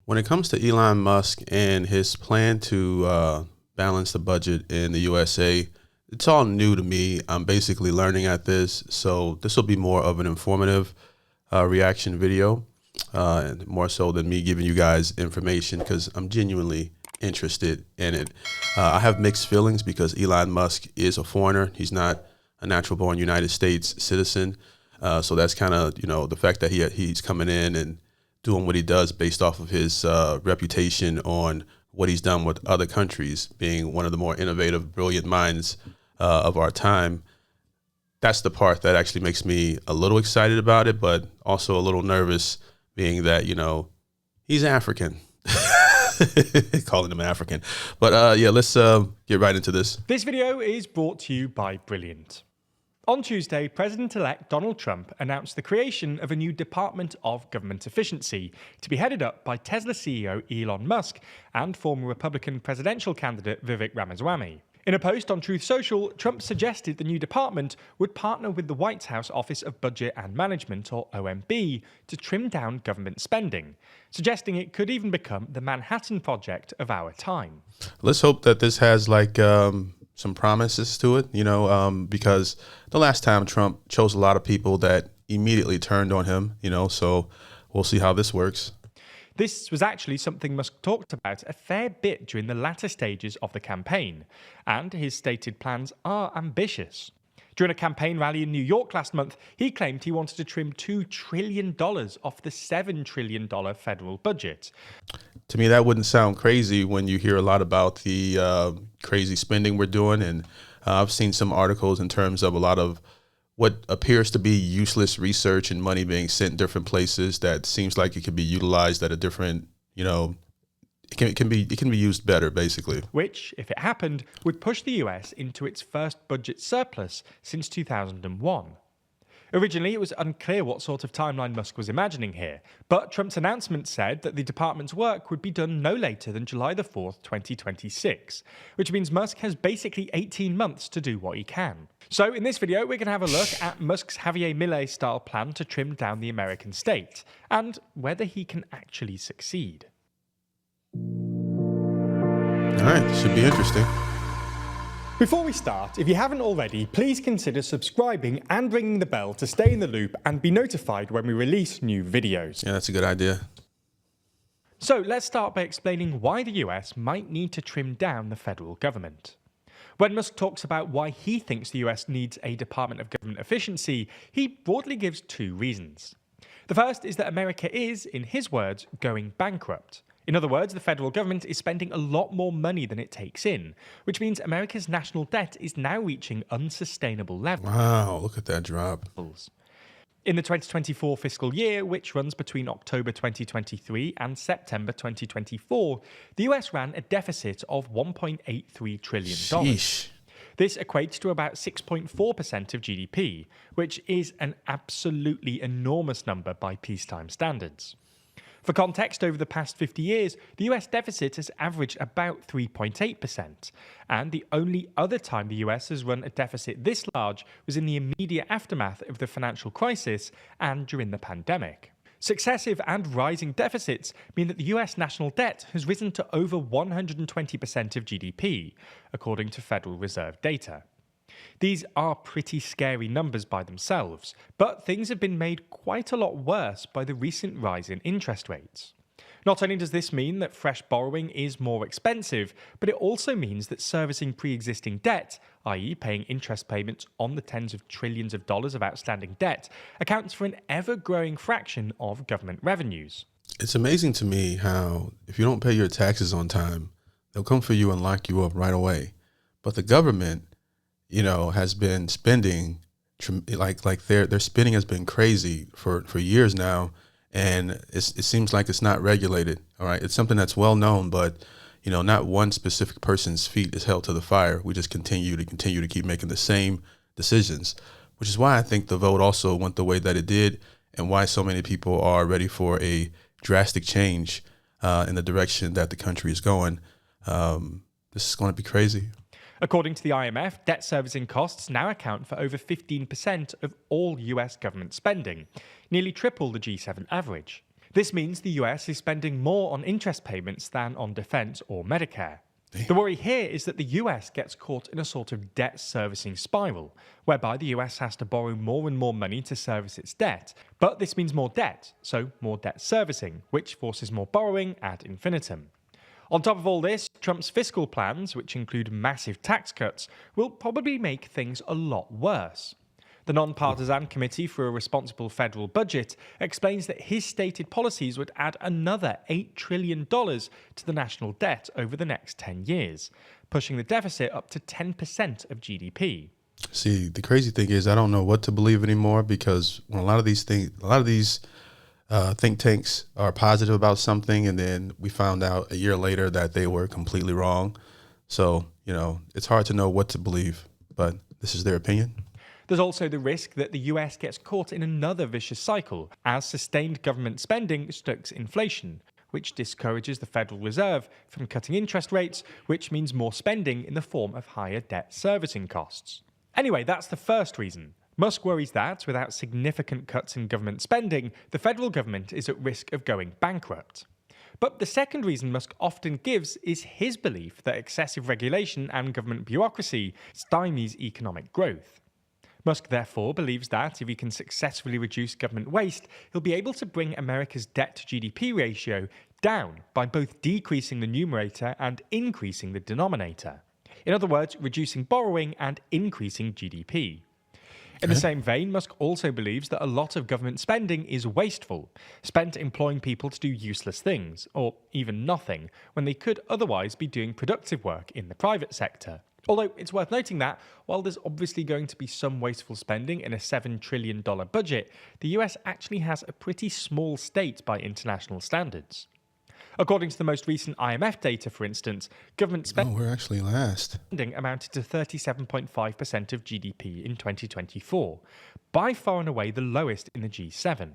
When it comes to Elon Musk and his plan to balance the budget in the USA, it's all new to me. I'm basically learning at this, so this will be more of an informative reaction video, and more so than me giving you guys information because I'm genuinely interested in it. I have mixed feelings because Elon Musk is a foreigner. He's not a natural-born United States citizen, so that's kind of the fact that he's coming in and doing what he does based off of his reputation on what he's done with other countries, being one of the more innovative, brilliant minds of our time. That's the part that actually makes me a little excited about it, but also a little nervous, being that, he's African. Calling him African. But yeah, let's get right into this. This video is brought to you by Brilliant. On Tuesday, President-elect Donald Trump announced the creation of a new Department of Government Efficiency to be headed up by Tesla CEO Elon Musk and former Republican presidential candidate Vivek Ramaswamy. In a post on Truth Social, Trump suggested the new department would partner with the White House Office of Budget and Management, or OMB, to trim down government spending, suggesting it could even become the Manhattan Project of our time. Let's hope that this has some promises to it, because the last time Trump chose a lot of people that immediately turned on him, so we'll see how this works. This was actually something Musk talked about a fair bit during the latter stages of the campaign, and his stated plans are ambitious. During a campaign rally in New York last month, he claimed he wanted to trim $2 trillion off the $7 trillion federal budget. To me, that wouldn't sound crazy when you hear a lot about the crazy spending we're doing. And I've seen some articles in terms of a lot of what appears to be useless research and money being sent different places that seems like it could be utilized at a different, it can be used better, basically. Which, if it happened, would push the US into its first budget surplus since 2001. Originally, it was unclear what sort of timeline Musk was imagining here, but Trump's announcement said that the department's work would be done no later than July the 4th, 2026, which means Musk has basically 18 months to do what he can. So in this video, we're going to have a look at Musk's Javier Milei-style plan to trim down the American state, and whether he can actually succeed. All right, should be interesting. Before we start, if you haven't already, please consider subscribing and ringing the bell to stay in the loop and be notified when we release new videos. Yeah, that's a good idea. So let's start by explaining why the US might need to trim down the federal government. When Musk talks about why he thinks the US needs a Department of Government Efficiency, he broadly gives two reasons. The first is that America is, in his words, going bankrupt. In other words, the federal government is spending a lot more money than it takes in, which means America's national debt is now reaching unsustainable levels. Wow, look at that drop. In the 2024 fiscal year, which runs between October 2023 and September 2024, the US ran a deficit of $1.83 trillion. Sheesh. This equates to about 6.4% of GDP, which is an absolutely enormous number by peacetime standards. For context, over the past 50 years, the US deficit has averaged about 3.8%, and the only other time the US has run a deficit this large was in the immediate aftermath of the financial crisis and during the pandemic. Successive and rising deficits mean that the US national debt has risen to over 120% of GDP, according to Federal Reserve data. These are pretty scary numbers by themselves, but things have been made quite a lot worse by the recent rise in interest rates. Not only does this mean that fresh borrowing is more expensive, but it also means that servicing pre-existing debt, i.e. paying interest payments on the tens of trillions of dollars of outstanding debt, accounts for an ever-growing fraction of government revenues. It's amazing to me how if you don't pay your taxes on time, they'll come for you and lock you up right away. But the government, has been spending their spending has been crazy for years now, and it seems like it's not regulated. All right, it's something that's well known, but not one specific person's feet is held to the fire. We just continue to keep making the same decisions, which is why I think the vote also went the way that it did, and why so many people are ready for a drastic change in the direction that the country is going. This is going to be crazy. According to the IMF, debt servicing costs now account for over 15% of all US government spending, nearly triple the G7 average. This means the US is spending more on interest payments than on defense or Medicare. The worry here is that the US gets caught in a sort of debt servicing spiral, whereby the US has to borrow more and more money to service its debt. But this means more debt, so more debt servicing, which forces more borrowing ad infinitum. On top of all this, Trump's fiscal plans, which include massive tax cuts, will probably make things a lot worse. The non-partisan Committee for a Responsible Federal Budget explains that his stated policies would add another $8 trillion to the national debt over the next 10 years, pushing the deficit up to 10% of GDP. See, the crazy thing is I don't know what to believe anymore, because when a lot of these think tanks are positive about something, and then we found out a year later that they were completely wrong. So, it's hard to know what to believe, but this is their opinion. There's also the risk that the US gets caught in another vicious cycle, as sustained government spending stokes inflation, which discourages the Federal Reserve from cutting interest rates, which means more spending in the form of higher debt servicing costs. Anyway, that's the first reason. Musk worries that, without significant cuts in government spending, the federal government is at risk of going bankrupt. But the second reason Musk often gives is his belief that excessive regulation and government bureaucracy stymies economic growth. Musk therefore believes that if he can successfully reduce government waste, he'll be able to bring America's debt-to-GDP ratio down by both decreasing the numerator and increasing the denominator. In other words, reducing borrowing and increasing GDP. In the same vein, Musk also believes that a lot of government spending is wasteful, spent employing people to do useless things, or even nothing, when they could otherwise be doing productive work in the private sector. Although it's worth noting that, while there's obviously going to be some wasteful spending in a $7 trillion budget, the US actually has a pretty small state by international standards. According to the most recent IMF data, for instance, government we're actually last. spending amounted to 37.5% of GDP in 2024, by far and away the lowest in the G7.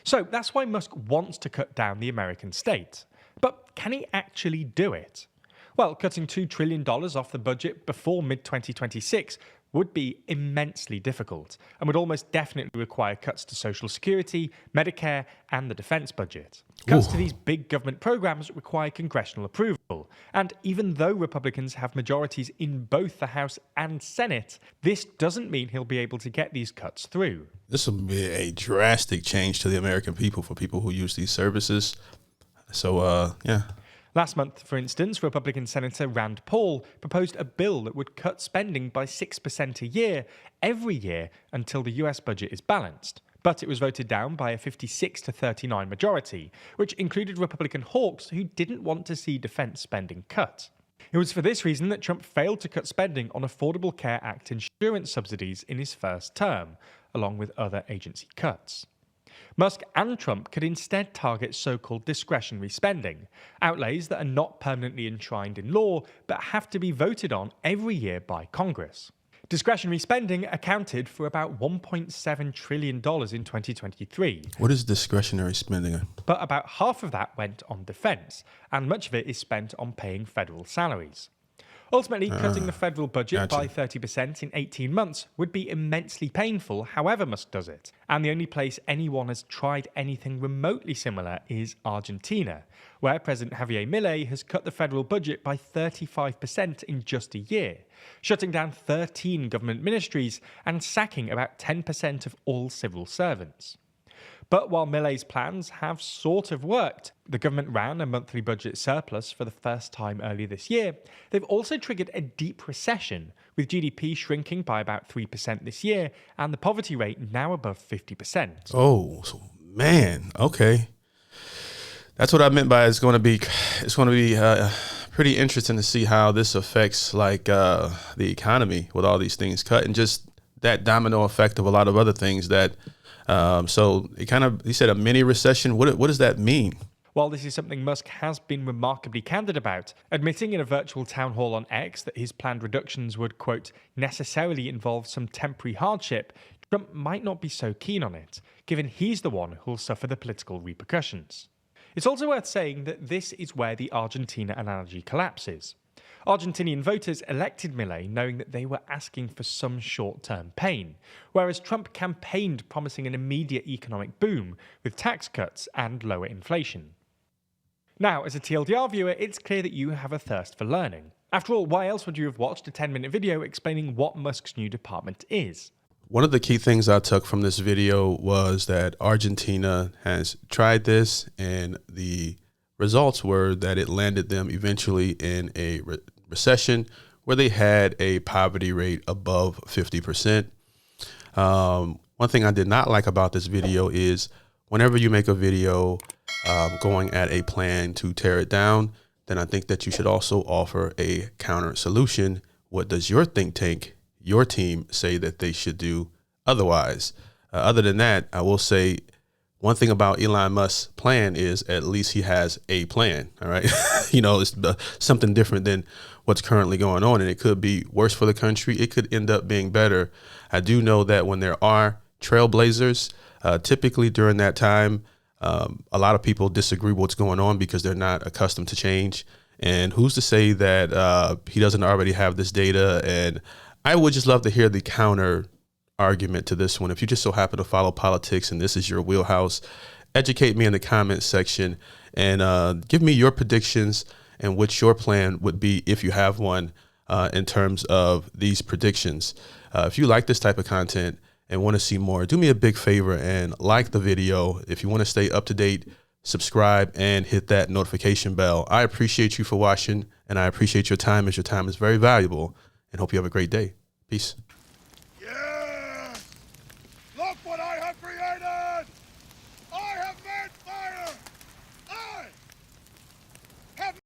So that's why Musk wants to cut down the American state. But can he actually do it? Well, cutting $2 trillion off the budget before mid-2026 would be immensely difficult and would almost definitely require cuts to Social Security, Medicare, and the defense budget. Cuts to these big government programs require congressional approval, and even though Republicans have majorities in both the House and Senate, this doesn't mean he'll be able to get these cuts through. This will be a drastic change to the American people, for people who use these services. So, yeah. Last month, for instance, Republican Senator Rand Paul proposed a bill that would cut spending by 6% a year, every year, until the US budget is balanced. But it was voted down by a 56-39 majority, which included Republican hawks who didn't want to see defense spending cut. It was for this reason that Trump failed to cut spending on Affordable Care Act insurance subsidies in his first term, along with other agency cuts. Musk and Trump could instead target so-called discretionary spending, outlays that are not permanently enshrined in law but have to be voted on every year by Congress. Discretionary spending accounted for about $1.7 trillion in 2023. What is discretionary spending? But about half of that went on defense, and much of it is spent on paying federal salaries. Ultimately, cutting the federal budget by 30% in 18 months would be immensely painful, however Musk does it. And the only place anyone has tried anything remotely similar is Argentina, where President Javier Milei has cut the federal budget by 35% in just a year, shutting down 13 government ministries and sacking about 10% of all civil servants. But while Milei's plans have sort of worked, the government ran a monthly budget surplus for the first time earlier this year, they've also triggered a deep recession, with GDP shrinking by about 3% this year and the poverty rate now above 50%. Oh, man. Okay. That's what I meant by it's going to be pretty interesting to see how this affects the economy with all these things cut, and just that domino effect of a lot of other things that so he said a mini recession. What does that mean? Well, this is something Musk has been remarkably candid about, admitting in a virtual town hall on X that his planned reductions would, quote, necessarily involve some temporary hardship. Trump might not be so keen on it, given he's the one who'll suffer the political repercussions. It's also worth saying that this is where the Argentina analogy collapses. Argentinian voters elected Milei knowing that they were asking for some short-term pain, whereas Trump campaigned promising an immediate economic boom with tax cuts and lower inflation. Now, as a TLDR viewer, it's clear that you have a thirst for learning. After all, why else would you have watched a 10-minute video explaining what Musk's new department is? One of the key things I took from this video was that Argentina has tried this, and the results were that it landed them eventually in a recession where they had a poverty rate above 50%. One thing I did not like about this video is whenever you make a video going at a plan to tear it down, then I think that you should also offer a counter solution. What does your think tank, your team, say that they should do otherwise? Other than that, I will say one thing about Elon Musk's plan is at least he has a plan. All right. It's something different than what's currently going on, and it could be worse for the country. It could end up being better. I do know that when there are trailblazers, typically during that time, a lot of people disagree with what's going on because they're not accustomed to change. And who's to say that he doesn't already have this data? And I would just love to hear the counter argument to this one. If you just so happen to follow politics and this is your wheelhouse, educate me in the comments section and give me your predictions and what your plan would be if you have one in terms of these predictions. If you like this type of content and want to see more, do me a big favor and like the video. If you want to stay up to date, subscribe and hit that notification bell. I appreciate you for watching, and I appreciate your time, as your time is very valuable, and hope you have a great day. Peace.